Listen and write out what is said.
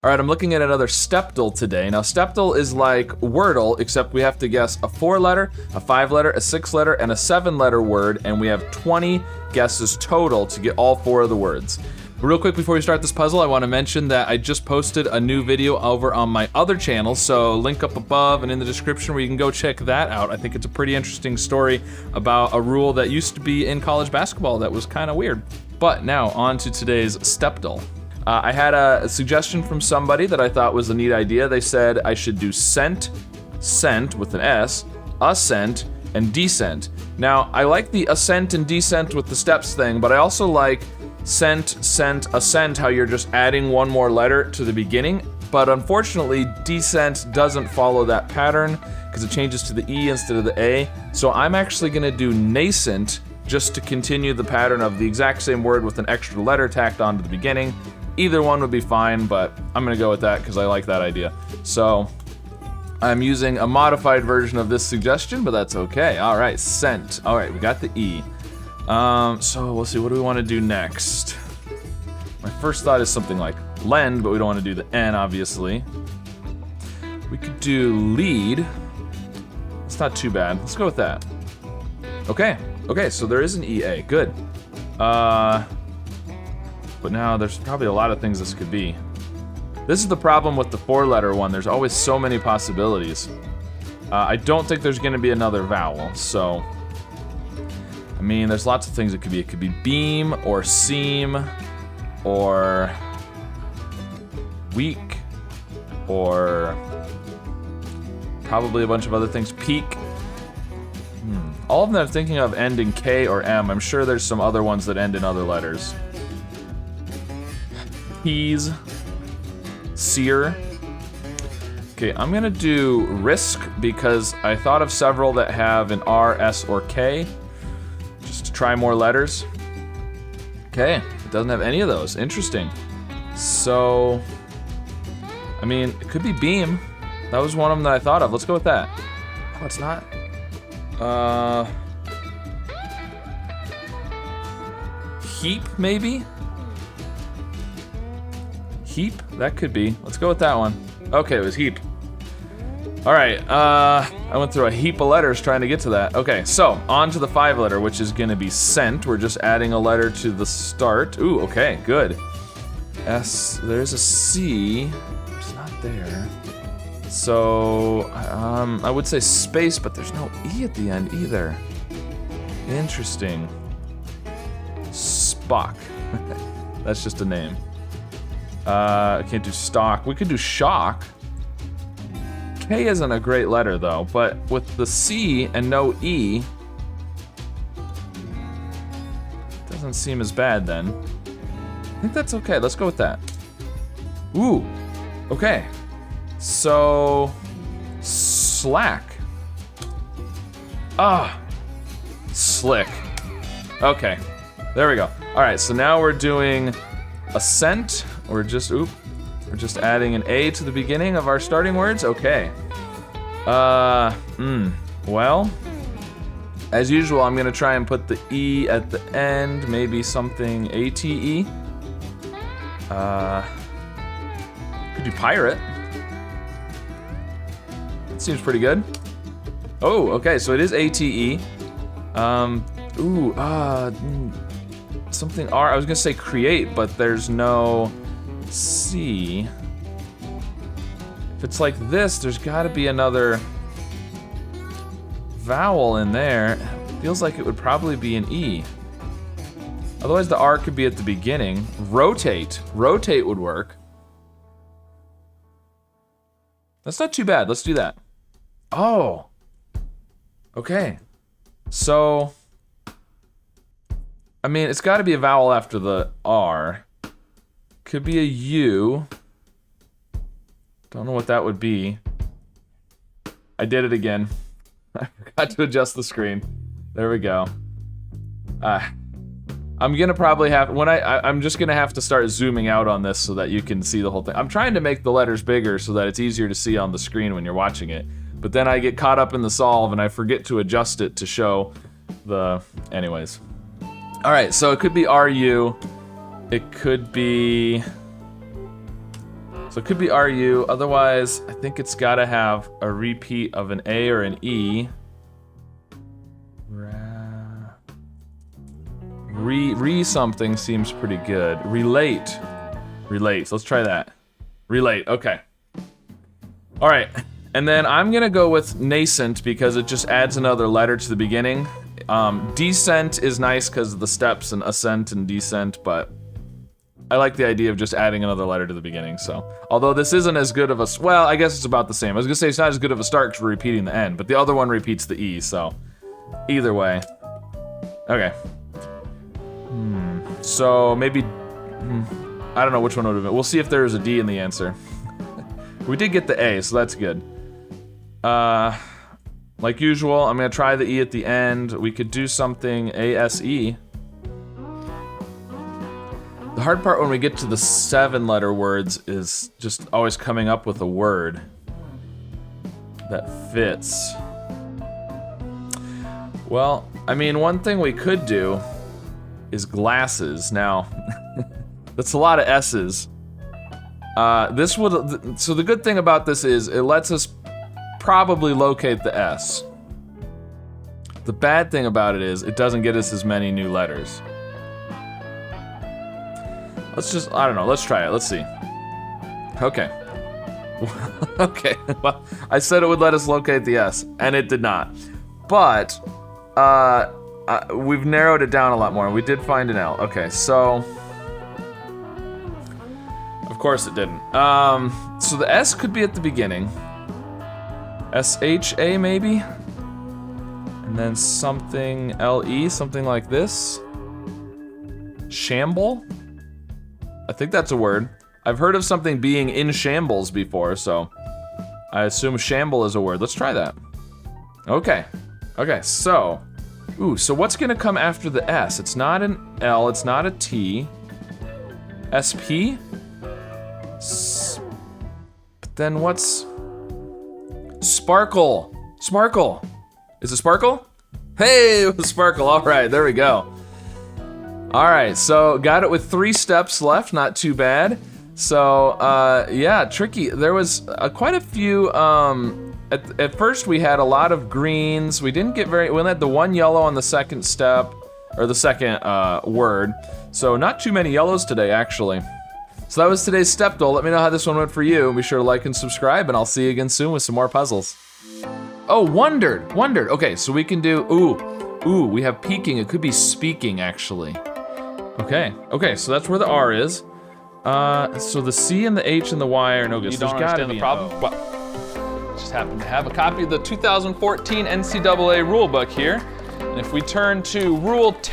All right, I'm looking at another Stepdle today. Now, Stepdle is like Wordle, except we have to guess a 4-letter, a 5-letter, a 6-letter, and a 7-letter word, and we have 20 guesses total to get all 4 of the words. Real quick before we start this puzzle, I want to mention that I just posted a new video over on my other channel, so link up above and in the description where you can go check that out. I think it's a pretty interesting story about a rule that used to be in college basketball that was kind of weird. But now, on to today's Stepdle. I had a suggestion from somebody that I thought was a neat idea. They said I should do sent with an S, ascent, and descent. Now, I like the ascent and descent with the steps thing, but I also like sent, ascent, how you're just adding one more letter to the beginning. But unfortunately, descent doesn't follow that pattern because it changes to the E instead of the A. So I'm actually gonna do nascent just to continue the pattern of the exact same word with an extra letter tacked onto the beginning. Either one would be fine, but I'm gonna go with that because I like that idea. So I'm using a modified version of this suggestion, but that's okay. All right, sent. All right, we got the E. So we'll see, what do we want to do next? My first thought is something like lend, but we don't want to do the N, obviously. We could do lead. It's not too bad. Let's go with that. Okay, so there is an EA, good. But now there's probably a lot of things this could be. This is the problem with the 4-letter one. There's always so many possibilities. I don't think there's gonna be another vowel, so. I mean, there's lots of things it could be. It could be beam, or seam, or weak, or probably a bunch of other things. Peak. All of them I'm thinking of end in K or M. I'm sure there's some other ones that end in other letters. Peas, sear. Okay, I'm gonna do risk because I thought of several that have an R, S, or K, just to try more letters. Okay, it doesn't have any of those. Interesting. So, I mean, it could be beam. That was one of them that I thought of. Let's go with that. Oh, it's not. Heap, maybe? Heap? That could be. Let's go with that one. Okay, it was heap. All right, I went through a heap of letters trying to get to that. Okay, so on to the 5-letter, which is gonna be sent. We're just adding a letter to the start. Ooh, okay, good. S, there's a C, it's not there. So, I would say space, but there's no E at the end either. Interesting. Spock. That's just a name. I can't do stock. We could do shock. K isn't a great letter though, but with the C and no E, doesn't seem as bad then. I think that's okay. Let's go with that. Ooh, okay. So, slack. Ah, slick. Okay, there we go. All right, so now we're doing ascent. We're just adding an A to the beginning of our starting words. Okay. Well, as usual, I'm gonna try and put the E at the end. Maybe something ATE. Could do pirate. That seems pretty good. Oh, okay, so it is ATE. Something R. I was gonna say create, but there's no C. If it's like this, there's gotta be another vowel in there. Feels like it would probably be an E. Otherwise the R could be at the beginning. Rotate. Rotate would work. That's not too bad. Let's do that. Oh. Okay. So, I mean, it's gotta be a vowel after the R. Could be a U. Don't know what that would be. I did it again. I forgot to adjust the screen. There we go. I'm gonna probably have, I'm just gonna have to start zooming out on this so that you can see the whole thing. I'm trying to make the letters bigger so that it's easier to see on the screen when you're watching it. But then I get caught up in the solve and I forget to adjust it to show the, anyways. All right, so it could be RU. It could be So it could be RU, otherwise I think it's gotta have a repeat of an A or an E. Re something seems pretty good. Relate. Relate, so let's try that. Relate, okay. All right, and then I'm gonna go with nascent because it just adds another letter to the beginning. Descent is nice because of the steps and ascent and descent, but I like the idea of just adding another letter to the beginning, so. Although this isn't as good of a, well, I guess it's about the same. I was gonna say it's not as good of a start because we're repeating the end, but the other one repeats the E, so. Either way. Okay. So maybe, I don't know which one would have been. We'll see if there's a D in the answer. We did get the A, so that's good. Like usual, I'm gonna try the E at the end. We could do something ASE. The hard part when we get to the 7-letter words is just always coming up with a word that fits. Well, I mean, one thing we could do is glasses. Now, that's a lot of S's. This would, so the good thing about this is it lets us probably locate the S. The bad thing about it is it doesn't get us as many new letters. Let's just, I don't know, let's try it, let's see. Okay. Okay, well, I said it would let us locate the S, and it did not. But, we've narrowed it down a lot more, and we did find an L. Okay, so... Of course it didn't. So the S could be at the beginning. S-H-A maybe? And then something L-E, something like this. Shamble? I think that's a word. I've heard of something being in shambles before, so I assume shamble is a word. Let's try that. Okay. Okay, so. Ooh, so what's gonna come after the S? It's not an L, it's not a T. S-P? But then what's... Sparkle. Sparkle. Is it sparkle? Hey, it was sparkle. All right, there we go. All right, so got it with 3 steps left, not too bad. So, yeah, tricky. There was quite a few, at first we had a lot of greens. We didn't get we had the 1 yellow on the second step, or the second word. So not too many yellows today, actually. So that was today's Stepdle. Let me know how this one went for you. Be sure to like and subscribe, and I'll see you again soon with some more puzzles. Oh, wondered. Okay, so we can do, ooh, we have peeking. It could be speaking, actually. Okay, so that's where the R is. So the C and the H and the Y are no good. You So don't there's gotta understand be the problem? Well, just happen to have a copy of the 2014 NCAA rulebook here. And if we turn to Rule 10,